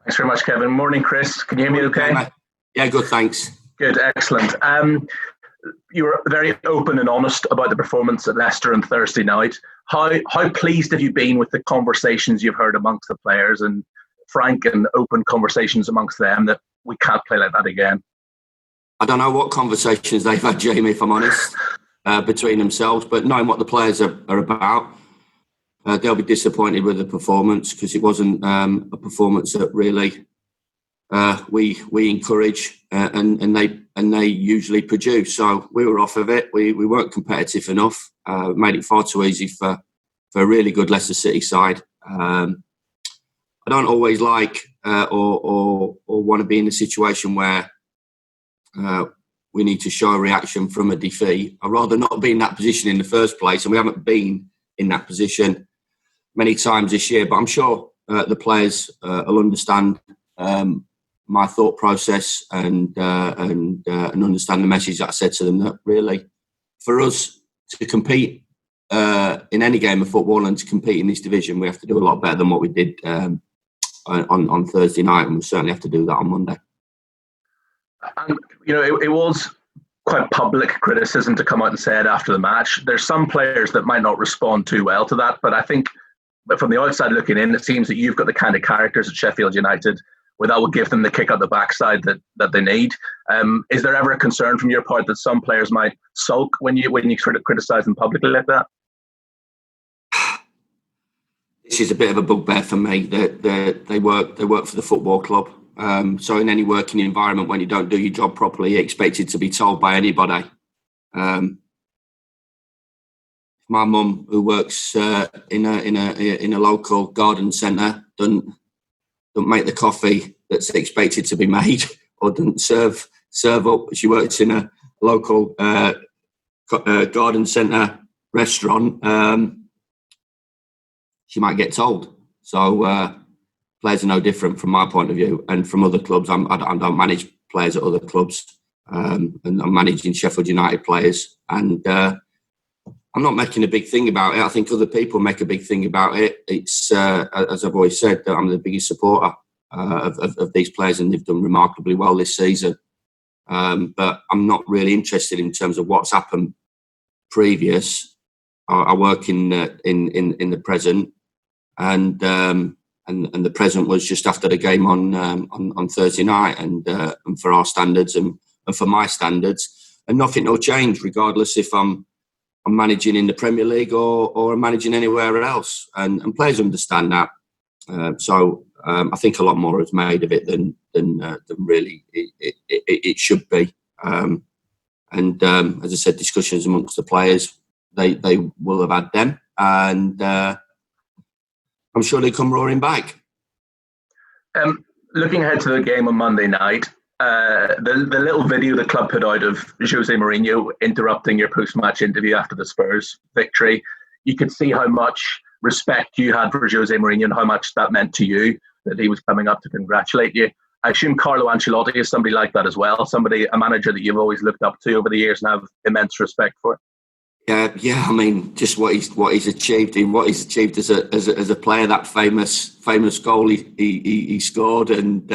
Thanks very much, Kevin. Morning, Chris. Can you hear me okay? Yeah, good, thanks. Good, excellent. You were very open and honest about the performance at Leicester on Thursday night. How pleased have you been with the conversations you've heard amongst the players and frank and open conversations amongst them that we can't play like that again? I don't know what conversations they've had, Jamie, if I'm honest, between themselves, but knowing what the players are about, they'll be disappointed with the performance because it wasn't a performance that really we encourage and they usually produce. So we were off of it. We weren't competitive enough. Made it far too easy for a really good Leicester City side. I don't always like or want to be in a situation where we need to show a reaction from a defeat. I'd rather not be in that position in the first place, and we haven't been in that position many times this year. But I'm sure the players will understand my thought process and understand the message that I said to them. That really, for us to compete in any game of football and to compete in this division, we have to do a lot better than what we did on Thursday night, and we certainly have to do that on Monday. And it was quite public criticism to come out and say it after the match. There's some players that might not respond too well to that, but I think from the outside looking in, it seems that you've got the kind of characters at Sheffield United where that will give them the kick out the backside that they need. Is there ever a concern from your part that some players might sulk when you criticise them publicly like that? This is a bit of a bugbear for me. They work for the football club. So in any working environment, when you don't do your job properly, you're expected to be told by anybody. My mum, who works in a local garden centre, don't make the coffee that's expected to be made, or doesn't serve up. She works in a local garden centre restaurant. She might get told. So players are no different from my point of view, and from other clubs. I don't manage players at other clubs, and I'm managing Sheffield United players, and I'm not making a big thing about it. I think other people make a big thing about it. It's as I've always said, that I'm the biggest supporter of these players, and they've done remarkably well this season. But I'm not really interested in terms of what's happened previous. I work in the present, and the present was just after the game on Thursday night, and for our standards and for my standards, and nothing will change regardless if I'm managing in the Premier League or I'm managing anywhere else, and players understand that. So I think a lot more is made of it than really it should be. And as I said, discussions amongst the players, they will have had them, and I'm sure they come roaring back. Looking ahead to the game on Monday night, the little video the club put out of Jose Mourinho interrupting your post-match interview after the Spurs victory, you could see how much respect you had for Jose Mourinho and how much that meant to you, that he was coming up to congratulate you. I assume Carlo Ancelotti is somebody like that as well, a manager that you've always looked up to over the years and have immense respect for. Yeah. I mean, just what he's achieved as a player. That famous goal he scored, and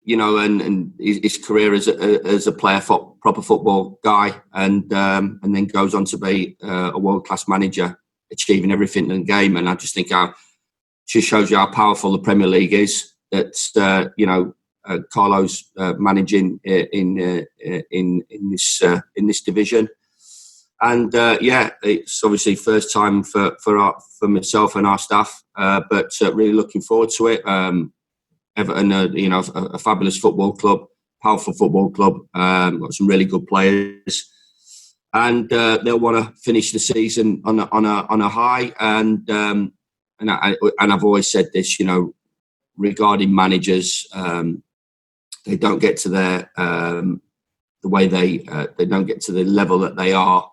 and his career as a player, proper football guy, and then goes on to be a world class manager, achieving everything in the game. And I just think just shows you how powerful the Premier League is. That Carlo's managing in this division. And it's obviously first time for myself and our staff, but really looking forward to it. Everton, a fabulous football club, powerful football club, got some really good players, and they'll want to finish the season on a high. And I've always said this, regarding managers, they don't get to their the way they don't get to the level that they are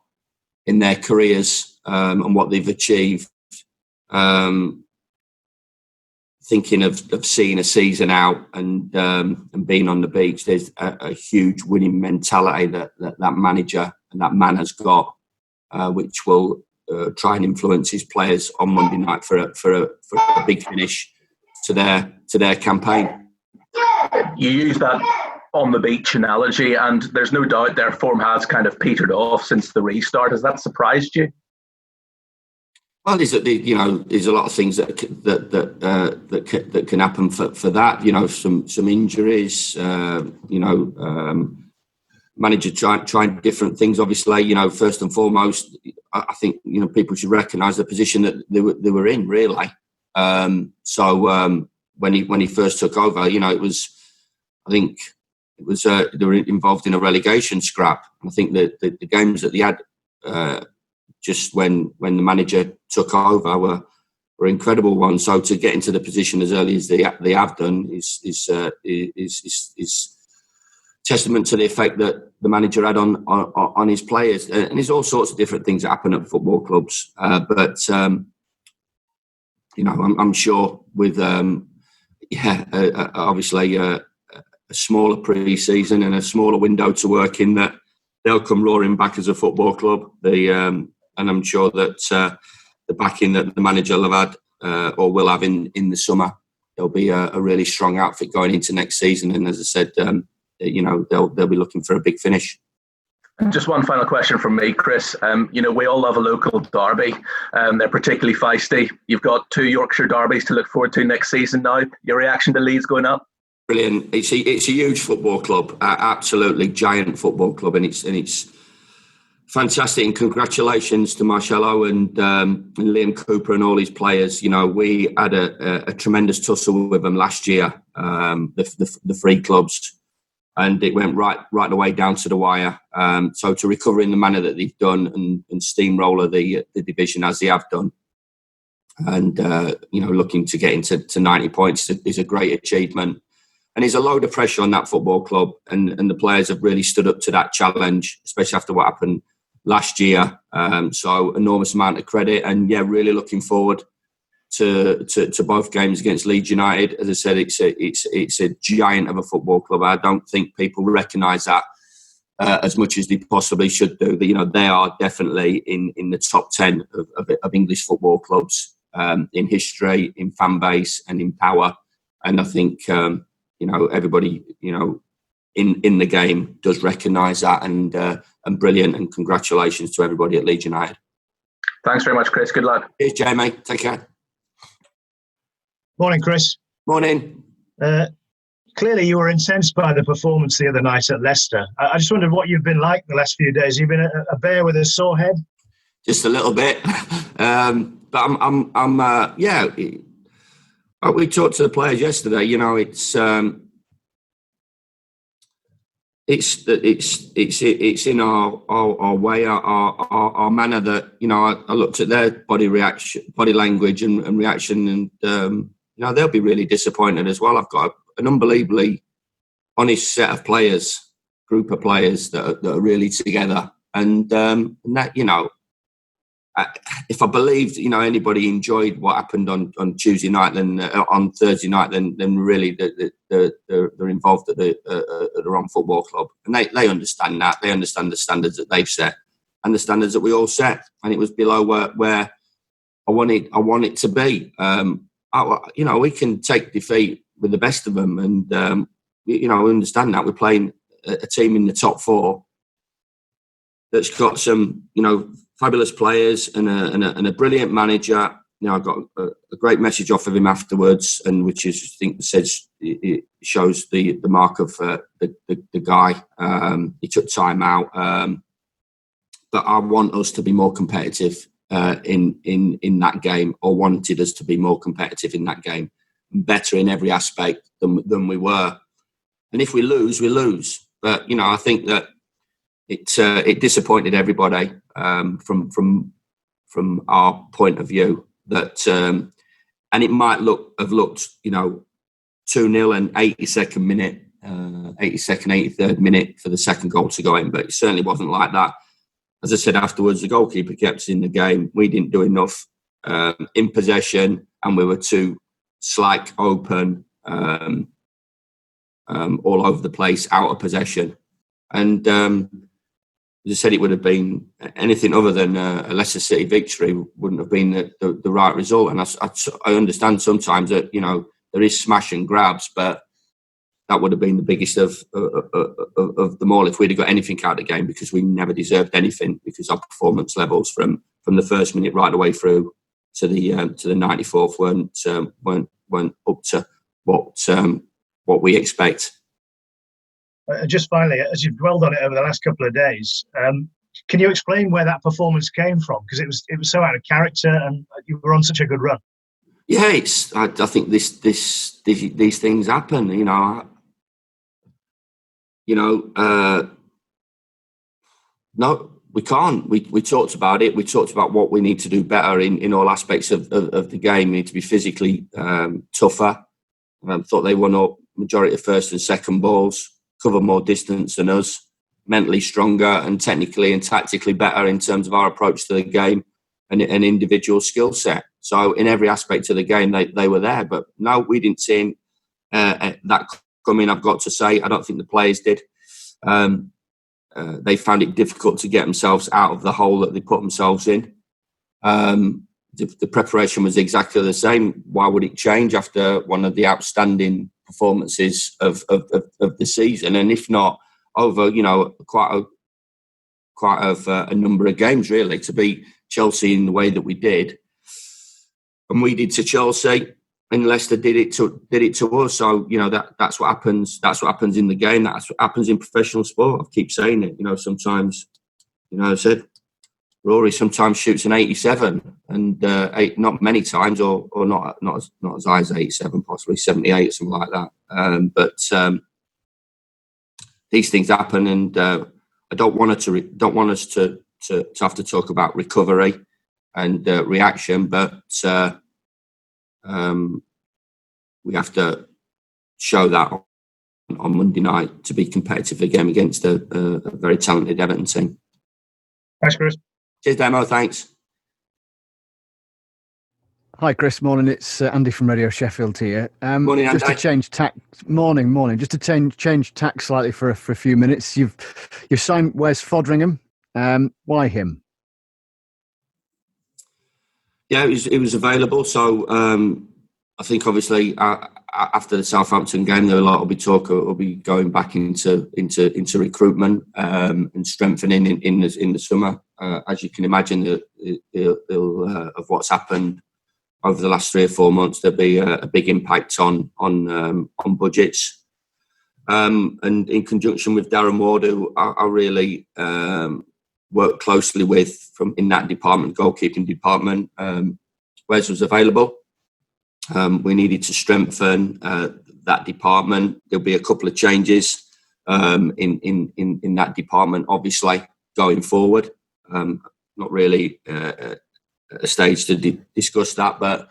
in their careers and what they've achieved. Thinking of seeing a season out and being on the beach, there's a huge winning mentality that manager and that man has got, which will try and influence his players on Monday night for a big finish to their their campaign. You use that on the beach analogy, and there's no doubt their form has kind of petered off since the restart. Has that surprised you? Well, there's a lot of things that can happen for that. Some injuries. Manager trying different things. Obviously, first and foremost, I think people should recognise the position that they were in. Really, when he first took over, it was. I think it was they were involved in a relegation scrap. I think that the games that they had. Just when the manager took over were incredible ones. So to get into the position as early as they have done is testament to the effect that the manager had on his players. And there's all sorts of different things that happen at football clubs. But I'm sure with obviously a smaller pre-season and a smaller window to work in, that they'll come roaring back as a football club. And I'm sure that the backing that the manager will have had or will have in the summer, there'll be a really strong outfit going into next season. And as I said, they'll be looking for a big finish. Just one final question from me, Chris. We all love a local derby. They're particularly feisty. You've got 2 Yorkshire derbies to look forward to next season now. Your reaction to Leeds going up? Brilliant. It's a huge football club, absolutely giant football club, and it's fantastic. And congratulations to Marcelo and Liam Cooper and all his players. We had a tremendous tussle with them last year, the 3 clubs, and it went right the way down to the wire. So to recover in the manner that they've done and steamroller the division as they have done, and looking to get into 90 points is a great achievement. And there's a load of pressure on that football club, and the players have really stood up to that challenge, especially after what happened last year. So enormous amount of credit, and really looking forward to both games against Leeds United. As I said, it's a giant of a football club. I don't think people recognise that as much as they possibly should do. They are definitely in the top 10 of English football clubs in history, in fan base, and in power. And I think everybody in the game does recognise that, and brilliant, and congratulations to everybody at Leeds United. Thanks very much, Chris. Good luck. Cheers, Jamie. Take care. Morning, Chris. Morning. Clearly, you were incensed by the performance the other night at Leicester. I just wondered what you've been like the last few days. You've been a bear with a sore head? Just a little bit. But I'm we talked to the players yesterday. It's in our way, our manner that I looked at their body language and reaction, and they'll be really disappointed as well. I've got an unbelievably honest set of players, group of players that are really together, and that if I believed anybody enjoyed what happened on Tuesday night, then on Thursday night, then really they're involved at the wrong football club, and they understand that. They understand the standards that they've set and the standards that we all set, and it was below where I want it to be. We can take defeat with the best of them, and I understand that we're playing a team in the top 4 that's got some fabulous players and a brilliant manager. I got a great message off of him afterwards, and which is, I think, it shows the mark of the guy. He took time out, but I want us to be more competitive in that game, or wanted us to be more competitive in that game, better in every aspect than we were. And if we lose, we lose. But I think that it disappointed everybody from our point of view, that and it might have looked 2-0 and 82nd minute, 82nd, 83rd minute for the second goal to go in, but it certainly wasn't like that. As I said afterwards, the goalkeeper kept us in the game. We didn't do enough in possession, and we were too slack, open, all over the place, out of possession. And as I said, it would have been anything other than a Leicester City victory wouldn't have been the right result. And I understand sometimes that is smash and grabs, but that would have been the biggest of them all if we'd have got anything out of the game, because we never deserved anything, because our performance levels from the first minute right the way through to the 94th weren't up to what we expect. Just finally, as you've dwelled on it over the last couple of days, can you explain where that performance came from? Because it was so out of character, and you were on such a good run. Yeah, I think these things happen. No, we can't. We talked about it. We talked about what we need to do better in all aspects of the game. We need to be physically tougher. Thought they won up majority of first and second balls, cover more distance than us, mentally stronger and technically and tactically better in terms of our approach to the game and an individual skill set. So in every aspect of the game, they were there. But no, we didn't see that coming, I've got to say. I don't think the players did. They found it difficult to get themselves out of the hole that they put themselves in. The preparation was exactly the same. Why would it change after one of the outstanding performances of the season? And if not, over quite a number of games, really, to beat Chelsea in the way that we did, and we did to Chelsea, and Leicester did it to us. So that's what happens. That's what happens in the game. That's what happens in professional sport. I keep saying it. Sometimes, I said Rory sometimes shoots an 87, and not many times, or not as high as 87, possibly 78 or something like that. But these things happen, and I don't want us to have to talk about recovery and reaction, but we have to show that on Monday night to be competitive again against a very talented Everton team. Thanks, Chris. Cheers, Demo. Thanks. Hi, Chris. Morning. It's Andy from Radio Sheffield here. Morning, Andy. Just to change tack. Morning. Just to change tack slightly for a few minutes. You've signed Wes Foderingham. Why him? Yeah, it was available. So I think obviously after the Southampton game, there will be talk. Will be going back into recruitment and strengthening in the summer. As you can imagine, of what's happened over the last 3 or 4 months, there'll be a big impact on budgets. And in conjunction with Darren Ward, who I really work closely with in that department, goalkeeping department, Wes was available. We needed to strengthen that department. There'll be a couple of changes in that department, obviously, going forward. Not really a stage to discuss that, but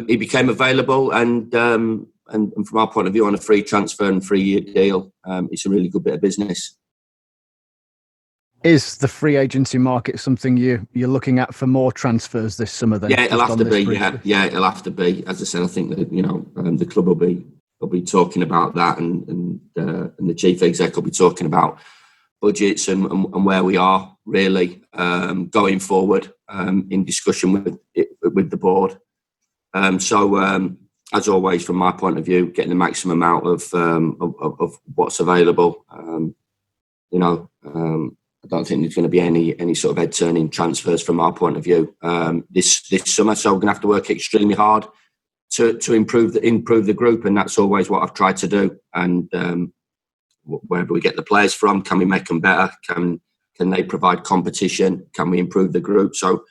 he became available, and from our point of view, on a free transfer and 3-year deal, it's a really good bit of business. Is the free agency market something you're looking at for more transfers this summer? Then, yeah, it'll have to be. Yeah, it'll have to be. As I said, I think that the club will be talking about that, and the chief exec will be talking about budgets and where we are really going forward in discussion with the board. So as always, from my point of view, getting the maximum out of what's available. I don't think there's going to be any sort of head turning transfers from our point of view this summer. So we're going to have to work extremely hard to improve the group, and that's always what I've tried to do. And wherever we get the players from, can we make them better? Can they provide competition? Can we improve the group? So,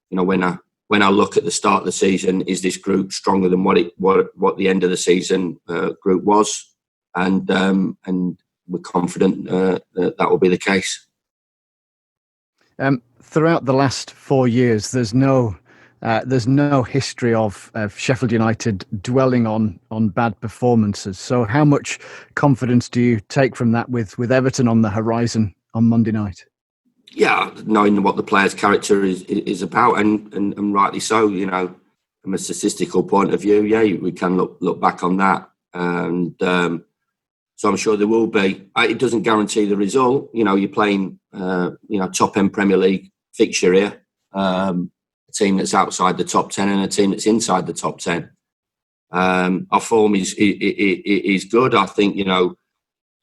when I look at the start of the season, is this group stronger than what the end of the season group was? And we're confident that will be the case. Throughout the last 4 years, there's no history of Sheffield United dwelling on bad performances. So how much confidence do you take from that with Everton on the horizon on Monday night? Yeah, knowing what the player's character is about, and rightly so. From a statistical point of view, yeah, we can look back on that, and so I'm sure there will be. It doesn't guarantee the result. You're playing, top end Premier League fixture here. A team that's outside the top 10 and a team that's inside the top 10. Our form is good. I think, out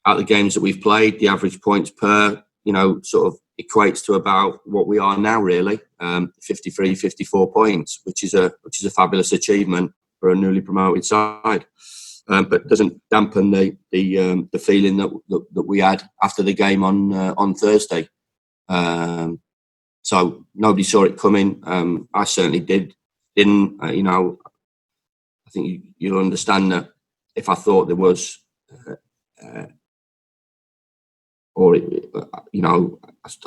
of the games that we've played, the average points per, sort of equates to about what we are now, really, 53, 54 points, which is a fabulous achievement for a newly promoted side. But doesn't dampen the feeling that we had after the game on Thursday. So nobody saw it coming. I certainly didn't. I think you'll understand that if I thought there was, I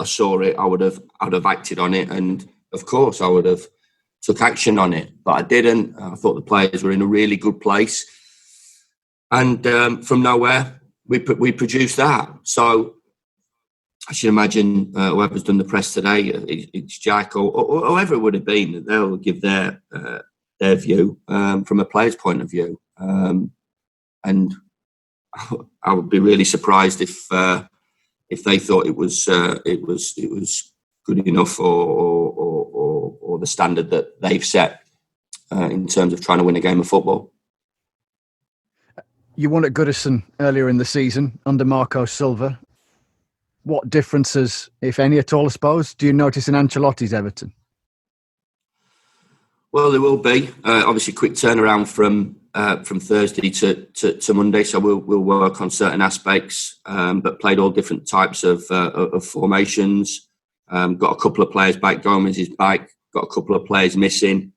saw it, I'd have acted on it, and of course I would have took action on it. But I didn't. I thought the players were in a really good place, and from nowhere we produced that. So I should imagine whoever's done the press today, it's Jack or whoever it would have been, they'll give their view from a player's point of view, and I would be really surprised if they thought it was good enough or the standard that they've set in terms of trying to win a game of football. You won at Goodison earlier in the season under Marco Silva. What differences, if any at all, I suppose, do you notice in Ancelotti's Everton? Well, there will be obviously quick turnaround from Thursday to Monday, so we'll work on certain aspects. But played all different types of formations. Got a couple of players back. Gomez is back. Got a couple of players missing.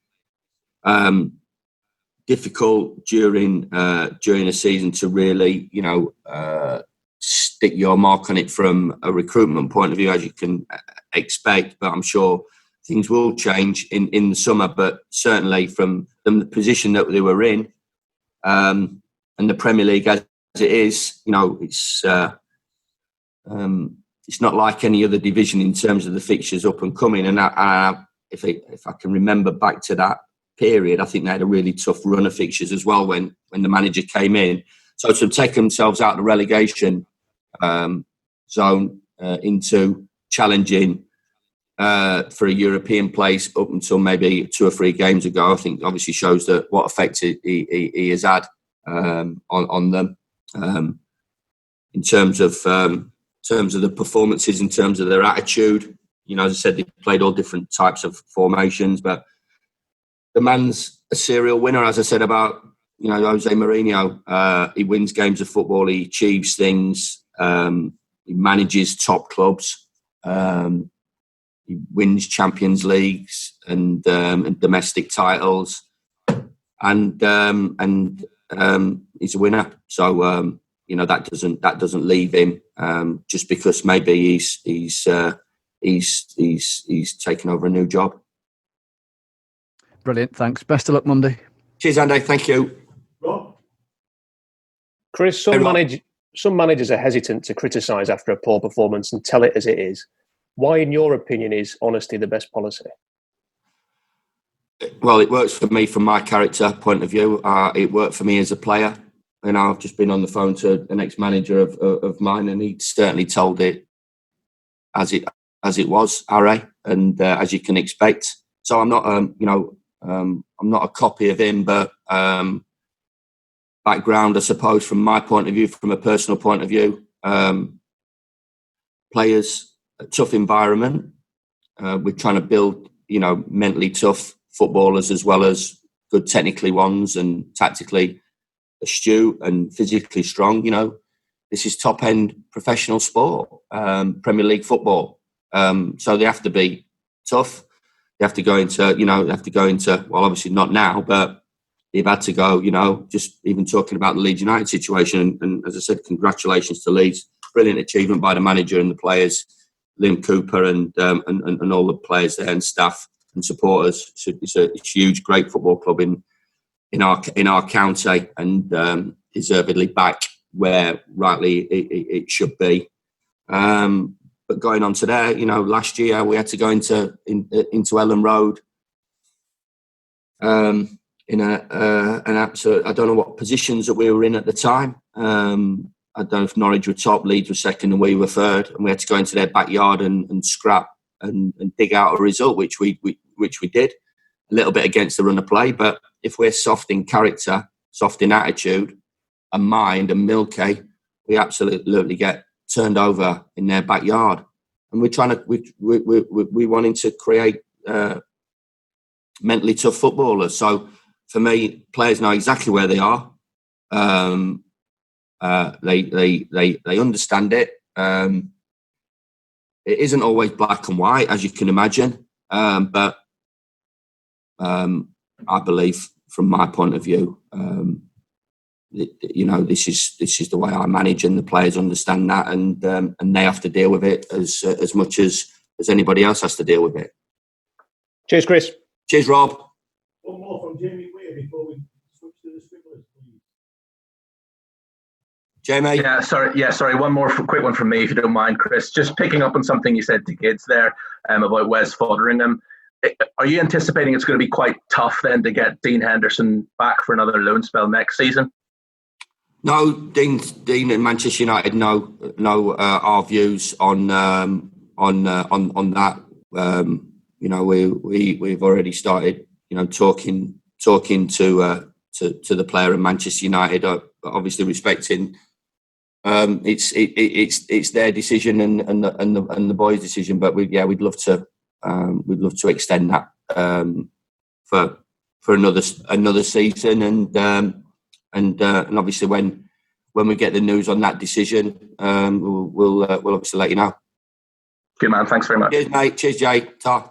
Difficult during a season to really stick your mark on it from a recruitment point of view, as you can expect. But I'm sure things will change in the summer. But certainly from the position that they were in, and the Premier League as it is, it's not like any other division in terms of the fixtures up and coming. And if I can remember back to that period, I think they had a really tough run of fixtures as well when the manager came in. So to take themselves out of the relegation zone into challenging for a European place up until maybe 2 or 3 games ago, I think obviously shows that what effect he has had on them in terms of the performances, in terms of their attitude. As I said, they played all different types of formations, but the man's a serial winner, as I said about Jose Mourinho. He wins games of football. He achieves things. He manages top clubs. He wins Champions Leagues and domestic titles, and he's a winner. So that doesn't leave him just because maybe he's taken over a new job. Brilliant. Thanks. Best of luck Monday. Cheers, Andy. Thank you. Chris, some managers are hesitant to criticise after a poor performance and tell it as it is. Why, in your opinion, is honesty the best policy? Well, it works for me from my character point of view. It worked for me as a player. And I've just been on the phone to an ex-manager of mine, and he certainly told it as it was, Harry, and as you can expect. So I'm not, I'm not a copy of him, but background, I suppose, from my point of view, from a personal point of view, players, a tough environment. We're trying to build, mentally tough footballers as well as good technically ones and tactically astute and physically strong. This is top-end professional sport, Premier League football. So they have to be tough. They have to go into, well, obviously not now, but they've had to go, just even talking about the Leeds United situation. And as I said, congratulations to Leeds. Brilliant achievement by the manager and the players, Liam Cooper and all the players there and staff and supporters. It's a huge, great football club in our county, and deservedly back where rightly it should be. But going on to there, last year we had to go into Ellen Road in an absolute. I don't know what positions that we were in at the time. I don't know if Norwich were top, Leeds were second, and we were third, and we had to go into their backyard and scrap and dig out a result, which we did. A little bit against the run of play, but if we're soft in character soft in attitude and mind and milky, we absolutely get turned over in their backyard. And we're wanting to create mentally tough footballers. So for me, players know exactly where they are. They understand it. It isn't always black and white, as you can imagine. But I believe, from my point of view, this is the way I manage, and the players understand that, and they have to deal with it as much as anybody else has to deal with it. Cheers, Chris. Cheers, Rob. One more from Jamie Weir before we switch to the scribblers, please. Jamie? Yeah, sorry. One more quick one from me, if you don't mind, Chris. Just picking up on something you said to kids there about Wes Foderingham. Are you anticipating it's going to be quite tough then to get Dean Henderson back for another loan spell next season? No, Dean and Manchester United know our views on that. We've already started, talking to the player in Manchester United, obviously respecting it's their decision and the boys' decision, but we'd love to extend that for another season, and obviously when we get the news on that decision, we'll obviously let you know. Good man, thanks very much. Cheers, mate. Cheers, Jay. Ta.